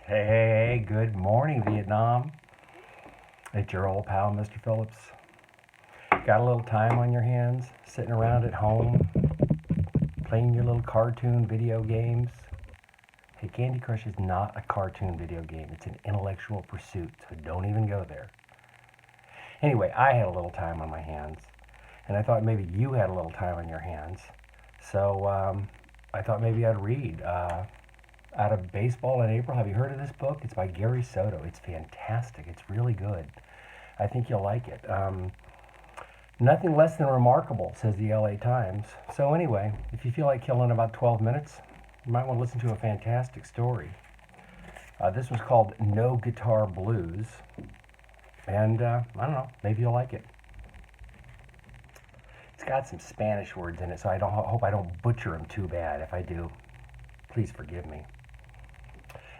Hey, good morning, Vietnam. It's your old pal, Mr. Phillips. Got a little time on your hands, sitting around at home, playing your little cartoon video games? Hey, Candy Crush is not a cartoon video game. It's an intellectual pursuit, so don't even go there. Anyway, I had a little time on my hands, and I thought maybe you had a little time on your hands. So I thought maybe I'd read Out of Baseball in April. Have you heard of this book? It's by Gary Soto. It's fantastic. It's really good. I think you'll like it. Nothing less than remarkable, says the LA Times. So anyway, if you feel like killing about 12 minutes, you might want to listen to a fantastic story. This was called No Guitar Blues. And I don't know, maybe you'll like it. It's got some Spanish words in it, so I hope I don't butcher them too bad. If I do, please forgive me.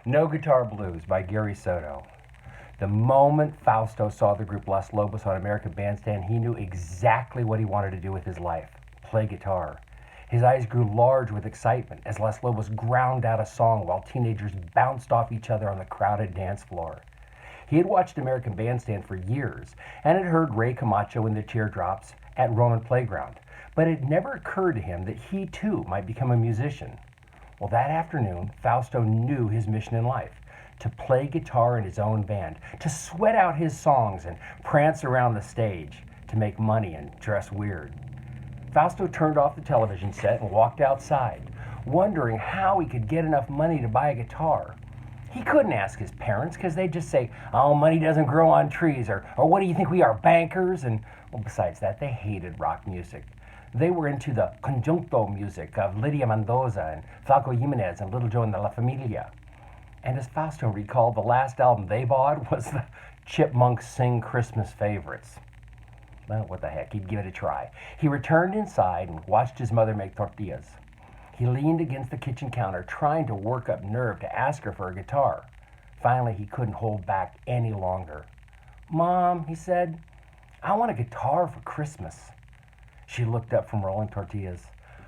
No Guitar Blues by Gary Soto. The moment Fausto saw the group Los Lobos on American Bandstand, he knew exactly what he wanted to do with his life: play guitar. His eyes grew large with excitement as Los Lobos ground out a song while teenagers bounced off each other on the crowded dance floor. He had watched American Bandstand for years and had heard Ray Camacho in the Teardrops at Roman Playground, but it never occurred to him that he too might become a musician. Well, that afternoon, Fausto knew his mission in life: to play guitar in his own band, to sweat out his songs and prance around the stage, to make money and dress weird. Fausto turned off the television set and walked outside, wondering how he could get enough money to buy a guitar. He couldn't ask his parents because they'd just say, "Oh, money doesn't grow on trees," or "What do you think we are, bankers?" And well, besides that, they hated rock music. They were into the conjunto music of Lydia Mendoza and Flaco Jimenez and Little Joe and the La Familia. And as Fausto recalled, the last album they bought was the Chipmunks Sing Christmas Favorites. Well, what the heck, he'd give it a try. He returned inside and watched his mother make tortillas. He leaned against the kitchen counter, trying to work up nerve to ask her for a guitar. Finally, he couldn't hold back any longer. "Mom," he said, "I want a guitar for Christmas." She looked up from rolling tortillas.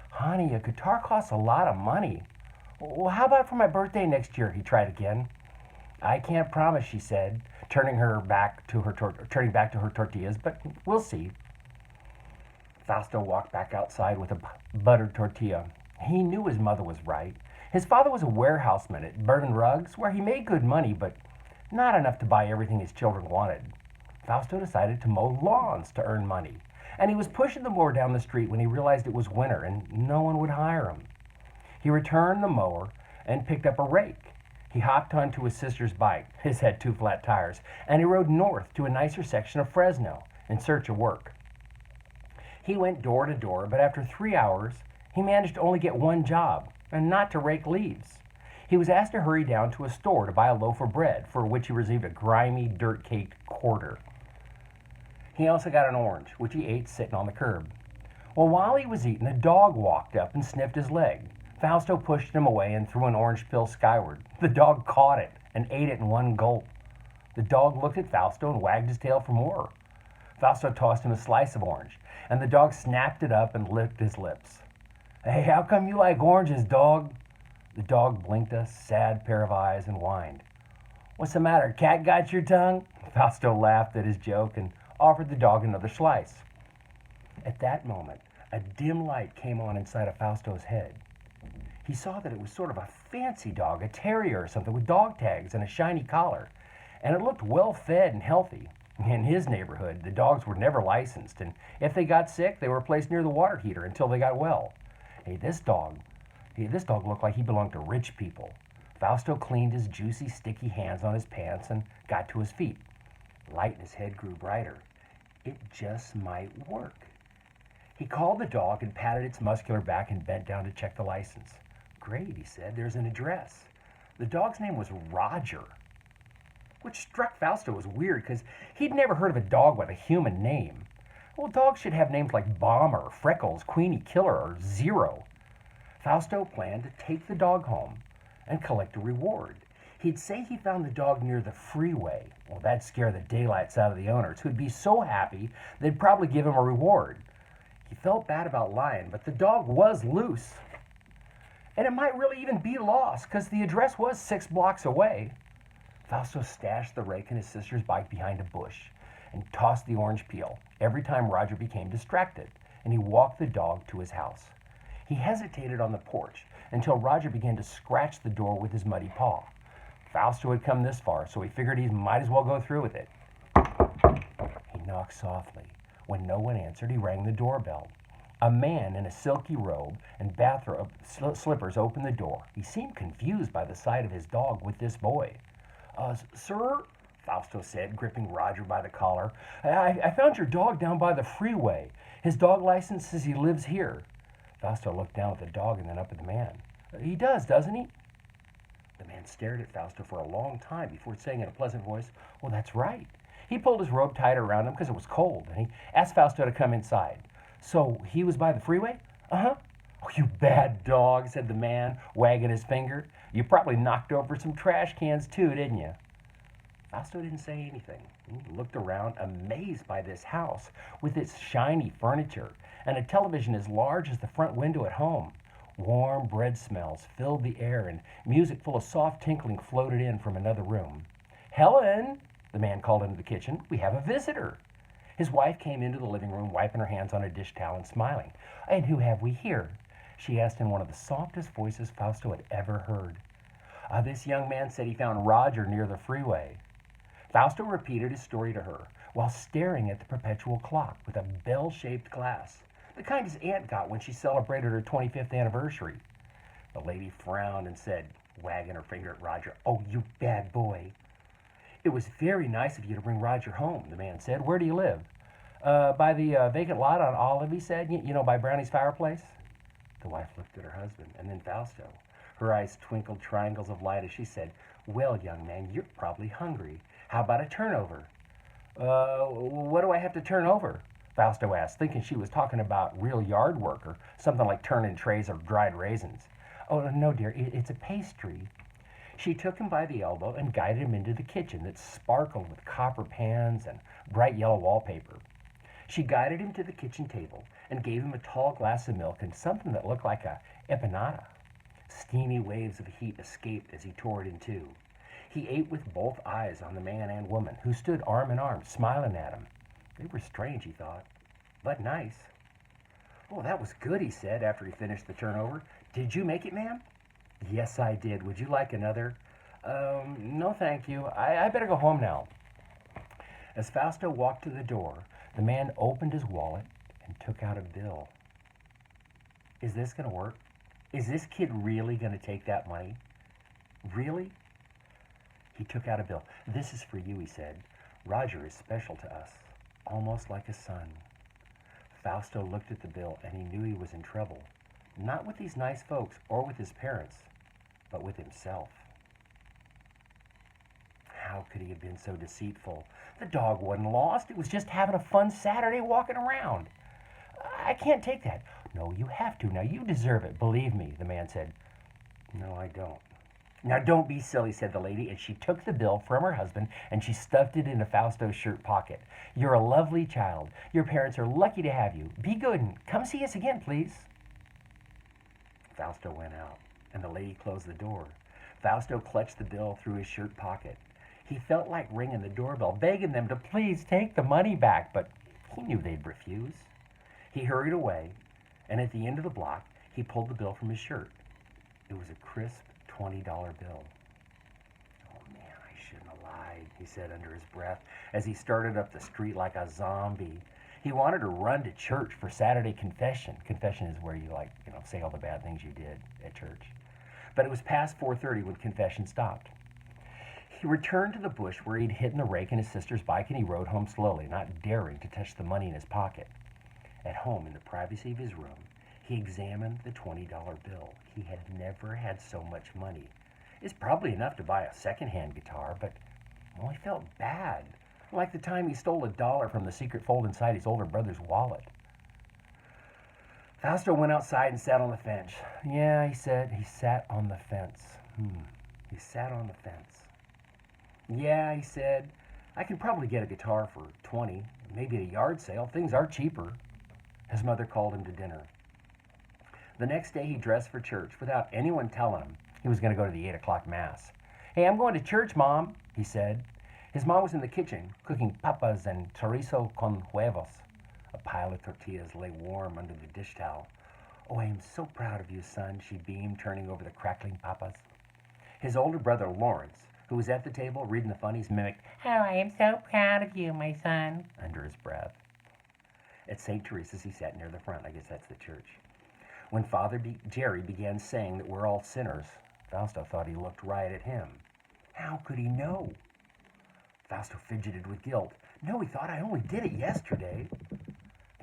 "Honey, a guitar costs a lot of money." "Well, how about for my birthday next year?" he tried again. "I can't promise," she said, turning back to her tortillas, "but we'll see." Fausto walked back outside with a buttered tortilla. He knew his mother was right. His father was a warehouseman at Burton Rugs, where he made good money, but not enough to buy everything his children wanted. Fausto decided to mow lawns to earn money, and he was pushing the mower down the street when he realized it was winter and no one would hire him. He returned the mower and picked up a rake. He hopped onto his sister's bike, his had two flat tires, and he rode north to a nicer section of Fresno in search of work. He went door to door, but after 3 hours, he managed to only get one job, and not to rake leaves. He was asked to hurry down to a store to buy a loaf of bread, for which he received a grimy, dirt-caked quarter. He also got an orange, which he ate sitting on the curb. Well, while he was eating, a dog walked up and sniffed his leg. Fausto pushed him away and threw an orange peel skyward. The dog caught it and ate it in one gulp. The dog looked at Fausto and wagged his tail for more. Fausto tossed him a slice of orange, and the dog snapped it up and licked his lips. "Hey, how come you like oranges, dog?" The dog blinked a sad pair of eyes and whined. "What's the matter, cat got your tongue?" Fausto laughed at his joke and offered the dog another slice. At that moment, a dim light came on inside of Fausto's head. He saw that it was sort of a fancy dog, a terrier or something, with dog tags and a shiny collar, and it looked well fed and healthy. In his neighborhood, the dogs were never licensed, and if they got sick, they were placed near the water heater until they got well. This dog looked like he belonged to rich people. Fausto cleaned his juicy, sticky hands on his pants and got to his feet. Light in his head grew brighter. It just might work. He called the dog and patted its muscular back and bent down to check the license. "Great," he said, "there's an address." The dog's name was Roger, which struck Fausto as weird because he'd never heard of a dog with a human name. Well, dogs should have names like Bomber, Freckles, Queenie, Killer, or Zero. Fausto planned to take the dog home and collect a reward. He'd say he found the dog near the freeway. Well, that'd scare the daylights out of the owners, who'd be so happy they'd probably give him a reward. He felt bad about lying, but the dog was loose. And it might really even be lost, because the address was 6 blocks away. Fausto stashed the rake in his sister's bike behind a bush and tossed the orange peel every time Roger became distracted, and he walked the dog to his house. He hesitated on the porch until Roger began to scratch the door with his muddy paw. Fausto had come this far, so he figured he might as well go through with it. He knocked softly. When no one answered, he rang the doorbell. A man in a silky robe and bathrobe slippers opened the door. He seemed confused by the sight of his dog with this boy. Sir, Fausto said, gripping Roger by the collar, I found your dog down by the freeway. His dog license says he lives here. Fausto looked down at the dog and then up at the man. He does, doesn't he? The man stared at Fausto for a long time before saying in a pleasant voice, well, that's right. He pulled his robe tighter around him because it was cold, and he asked Fausto to come inside. So he was by the freeway? Uh-huh. Oh, you bad dog, said the man, wagging his finger. You probably knocked over some trash cans too, didn't you? Fausto didn't say anything. He looked around, amazed by this house with its shiny furniture and a television as large as the front window at home. Warm bread smells filled the air, and music full of soft tinkling floated in from another room. Helen, the man called into the kitchen, we have a visitor. His wife came into the living room, wiping her hands on a dish towel and smiling. And who have we here? She asked in one of the softest voices Fausto had ever heard. This young man said he found Roger near the freeway. Fausto repeated his story to her while staring at the perpetual clock with a bell-shaped glass, the kind his aunt got when she celebrated her 25th anniversary. The lady frowned and said, wagging her finger at Roger, oh, you bad boy. It was very nice of you to bring Roger home, the man said. Where do you live? By the vacant lot on Olive, he said. You know, by Brownie's fireplace? The wife looked at her husband, and then Fausto. Her eyes twinkled triangles of light as she said, well, young man, you're probably hungry. How about a turnover? What do I have to turn over? Fausto asked, thinking she was talking about real yard work or something like turning trays of dried raisins. Oh, no, dear, it's a pastry. She took him by the elbow and guided him into the kitchen that sparkled with copper pans and bright yellow wallpaper. She guided him to the kitchen table and gave him a tall glass of milk and something that looked like a empanada. Steamy waves of heat escaped as he tore it in two. He ate with both eyes on the man and woman, who stood arm in arm, smiling at him. They were strange, he thought, but nice. Oh, that was good, he said after he finished the turnover. Did you make it, ma'am? Yes, I did. Would you like another? No, thank you. I better go home now. As Fausto walked to the door, the man opened his wallet and took out a bill. Is this going to work? Is this kid really going to take that money? Really? He took out a bill. This is for you, he said. Roger is special to us, almost like a son. Fausto looked at the bill and he knew he was in trouble. Not with these nice folks or with his parents, but with himself. How could he have been so deceitful? The dog wasn't lost. It was just having a fun Saturday walking around. I can't take that. No, you have to. Now, you deserve it. Believe me, the man said. No, I don't. Now, don't be silly, said the lady, and she took the bill from her husband and she stuffed it into Fausto's shirt pocket. You're a lovely child. Your parents are lucky to have you. Be good and come see us again, please. Fausto went out, and the lady closed the door. Fausto clutched the bill through his shirt pocket. He felt like ringing the doorbell, begging them to please take the money back, but he knew they'd refuse. He hurried away, and at the end of the block, he pulled the bill from his shirt. It was a crisp $20 bill. Oh, man, I shouldn't have lied, he said under his breath as he started up the street like a zombie. He wanted to run to church for Saturday confession. Confession is where you say all the bad things you did at church. But it was past 4:30 when confession stopped. He returned to the bush where he'd hidden the rake in his sister's bike, and he rode home slowly, not daring to touch the money in his pocket. At home, in the privacy of his room, he examined the $20 bill. He had never had so much money. It's probably enough to buy a second-hand guitar, but he felt bad. Like the time he stole $1 from the secret fold inside his older brother's wallet. Fausto went outside and sat on the fence. Yeah, he said, he sat on the fence. He sat on the fence. Yeah, he said, I can probably get a guitar for $20, maybe at a yard sale. Things are cheaper. His mother called him to dinner. The next day he dressed for church without anyone telling him he was going to go to the 8 o'clock mass. Hey, I'm going to church, Mom, he said. His mom was in the kitchen, cooking papas and chorizo con huevos. A pile of tortillas lay warm under the dish towel. Oh, I am so proud of you, son, she beamed, turning over the crackling papas. His older brother, Lawrence, who was at the table reading the funnies, mimicked, "Oh, I am so proud of you, my son," under his breath. At St. Teresa's, he sat near the front. I guess that's the church. When Jerry began saying that we're all sinners, Fausto thought he looked right at him. How could he know? Fausto fidgeted with guilt. No, he thought, I only did it yesterday.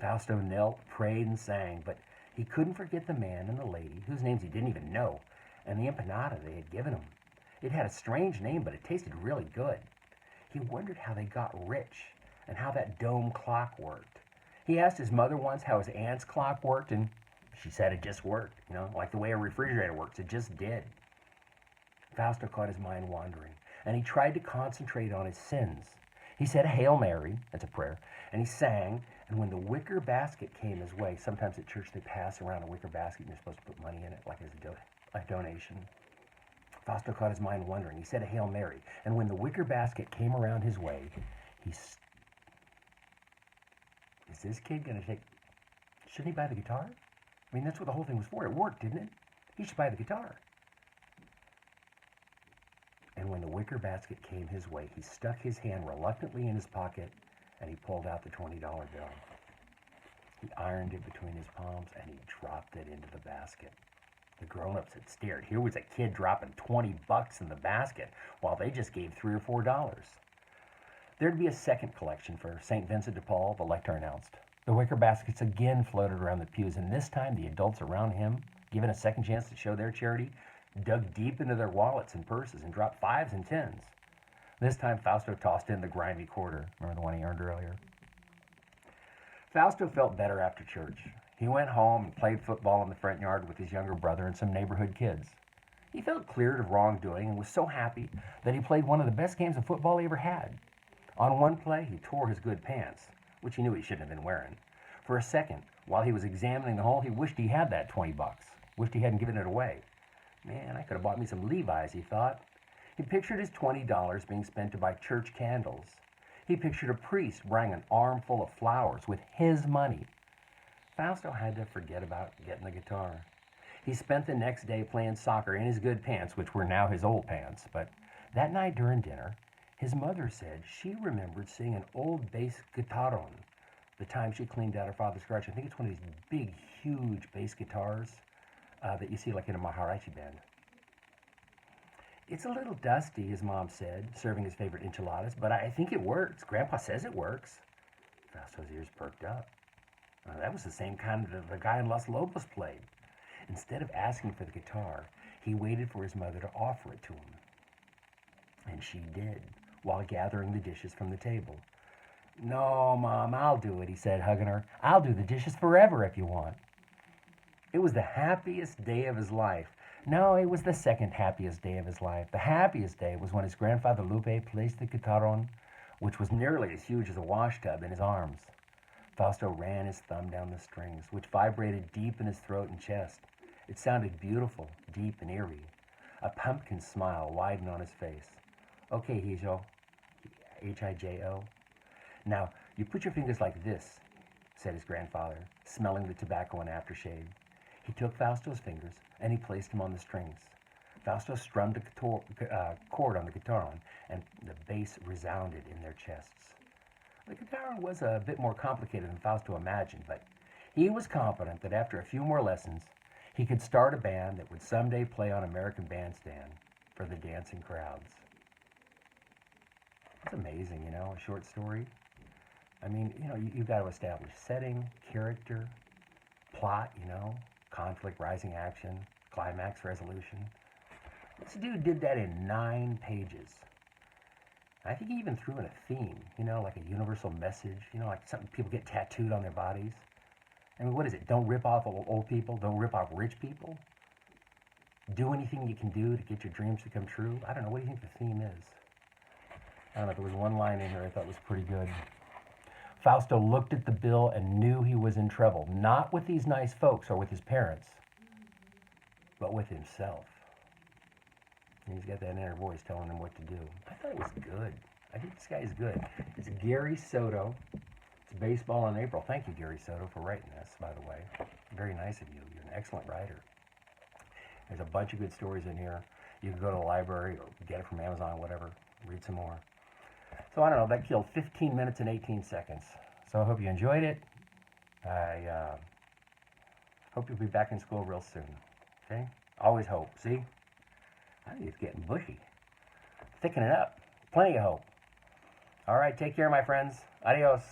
Fausto knelt, prayed, and sang, but he couldn't forget the man and the lady, whose names he didn't even know, and the empanada they had given him. It had a strange name, but it tasted really good. He wondered how they got rich and how that dome clock worked. He asked his mother once how his aunt's clock worked, and she said it just worked, like the way a refrigerator works. It just did. Fausto caught his mind wandering, and he tried to concentrate on his sins. He said a Hail Mary, that's a prayer, and he sang, and when the wicker basket came his way, sometimes at church they pass around a wicker basket and you're supposed to put money in it, like as a donation. Fausto caught his mind wondering. He said a Hail Mary, and when the wicker basket came around his way, is this kid going to take... Shouldn't he buy the guitar? I mean, that's what the whole thing was for. It worked, didn't it? He should buy the guitar. And when the wicker basket came his way, he stuck his hand reluctantly in his pocket and he pulled out the $20 bill. He ironed it between his palms and he dropped it into the basket. The grown-ups had stared. Here was a kid dropping $20 in the basket while they just gave $3 or $4. There'd be a second collection for St. Vincent de Paul, the lector announced. The wicker baskets again floated around the pews, and this time the adults around him, given a second chance to show their charity, dug deep into their wallets and purses and dropped 5s and 10s. This time Fausto tossed in the grimy quarter. Remember the one he earned earlier? Fausto felt better after church. He went home and played football in the front yard with his younger brother and some neighborhood kids. He felt cleared of wrongdoing and was so happy that he played one of the best games of football he ever had. On one play, he tore his good pants, which he knew he shouldn't have been wearing. For a second, while he was examining the hole, he wished he had that $20. Wished he hadn't given it away. Man, I could have bought me some Levi's, he thought. He pictured his $20 being spent to buy church candles. He pictured a priest bringing an armful of flowers with his money. Fausto had to forget about getting the guitar. He spent the next day playing soccer in his good pants, which were now his old pants. But that night during dinner, his mother said she remembered seeing an old bass guitaron the time she cleaned out her father's garage. I think it's one of these big, huge bass guitars that you see like in a Maharishi band. It's a little dusty, his mom said, serving his favorite enchiladas, but I think it works. Grandpa says it works. Fausto's ears perked up. That was the same kind that the guy in Los Lobos played. Instead of asking for the guitar, he waited for his mother to offer it to him. And she did, while gathering the dishes from the table. No, Mom, I'll do it, he said, hugging her. I'll do the dishes forever if you want. It was the happiest day of his life. No, it was the second happiest day of his life. The happiest day was when his grandfather Lupe placed the guitaron, which was nearly as huge as a washtub, in his arms. Fausto ran his thumb down the strings, which vibrated deep in his throat and chest. It sounded beautiful, deep and eerie. A pumpkin smile widened on his face. Okay, Hijo, Hijo. Now, you put your fingers like this, said his grandfather, smelling the tobacco and aftershave. He took Fausto's fingers and he placed them on the strings. Fausto strummed a chord on the guitaron, and the bass resounded in their chests. The guitaron was a bit more complicated than Fausto imagined, but he was confident that after a few more lessons, he could start a band that would someday play on American Bandstand for the dancing crowds. It's amazing, a short story. I mean, you've got to establish setting, character, plot, conflict, rising action, climax, resolution. This dude did that in 9 pages. I think he even threw in a theme, like a universal message, like something people get tattooed on their bodies. I mean, what is it? Don't rip off old people. Don't rip off rich people. Do anything you can do to get your dreams to come true. I don't know. What do you think the theme is? I don't know. There was one line in here I thought was pretty good. Fausto looked at the bill and knew he was in trouble, not with these nice folks or with his parents, but with himself. He's got that inner voice telling him what to do. I thought it was good. I think this guy is good. It's Gary Soto. It's baseball in April. Thank you, Gary Soto, for writing this, by the way. Very nice of you. You're an excellent writer. There's a bunch of good stories in here. You can go to the library or get it from Amazon, whatever. Read some more. So I don't know. That killed 15 minutes and 18 seconds. So I hope you enjoyed it. I hope you'll be back in school real soon. Okay? Always hope. See? I think it's getting bushy. Thickening up. Plenty of hope. All right. Take care, my friends. Adios.